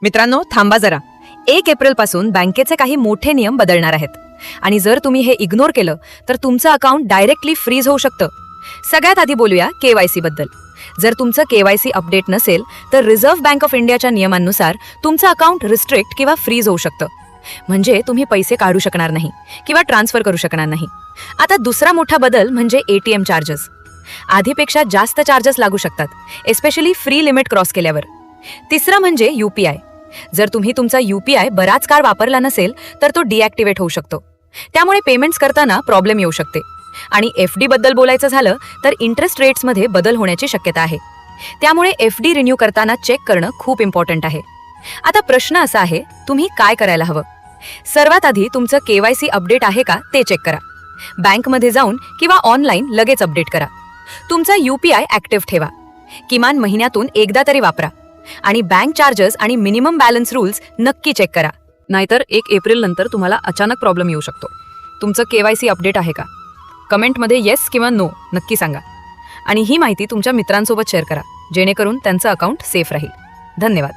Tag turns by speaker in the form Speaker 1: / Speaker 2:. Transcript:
Speaker 1: मित्रांनो, थांबा जरा. 1 एप्रिल पासून बँकेचे काही मोठे नियम बदलणार आहेत आणि जर तुम्ही हे इग्नोर केलं तर तुमचं अकाउंट डायरेक्टली फ्रीज होऊ शकतं. सगळ्यात आधी बोलूया केवायसी बद्दल. जर तुमचं केवायसी अपडेट नसेल तर रिझर्व्ह बँक ऑफ इंडियाच्या नियमांनुसार तुमचं अकाउंट रिस्ट्रिक्ट किंवा फ्रीज होऊ शकतं. म्हणजे तुम्ही पैसे काढू शकणार नाही किंवा ट्रान्सफर करू शकणार नाही. आता दुसरा मोठा बदल म्हणजे एटीएम चार्जेस. आधीपेक्षा जास्त चार्जेस लागू शकतात, एस्पेशली फ्री लिमिट क्रॉस केल्यावर. तिसरं म्हणजे UPI. जर तुम्ही तुमचा UPI बराच काळ वापरला नसेल तर तो डिॲक्टिवेट होऊ शकतो. त्यामुळे पेमेंट्स करताना प्रॉब्लेम येऊ शकते. आणि FD बद्दल बोलायचं झालं तर इंटरेस्ट रेट्समध्ये बदल होण्याची शक्यता आहे. त्यामुळे FD रिन्यू करताना चेक करणं खूप इम्पॉर्टंट आहे. आता प्रश्न असा आहे, तुम्ही काय करायला हवं? सर्वात आधी तुमचं KYC अपडेट आहे का ते चेक करा. बँकमध्ये जाऊन किंवा ऑनलाईन लगेच अपडेट करा. तुमचा UPI ॲक्टिव्ह ठेवा. किमान महिन्यातून एकदा तरी वापरा. आणि बँक चार्जेस आणि मिनिमम बॅलन्स रूल्स नक्की चेक करा. नाहीतर 1 एप्रिल नंतर तुम्हाला अचानक प्रॉब्लेम येऊ शकतो. तुमचं KYC अपडेट आहे का? कमेंटमध्ये येस किंवा नो नक्की सांगा. आणि ही माहिती तुमच्या मित्रांसोबत शेअर करा, जेणेकरून त्यांचं अकाउंट सेफ राहील. धन्यवाद.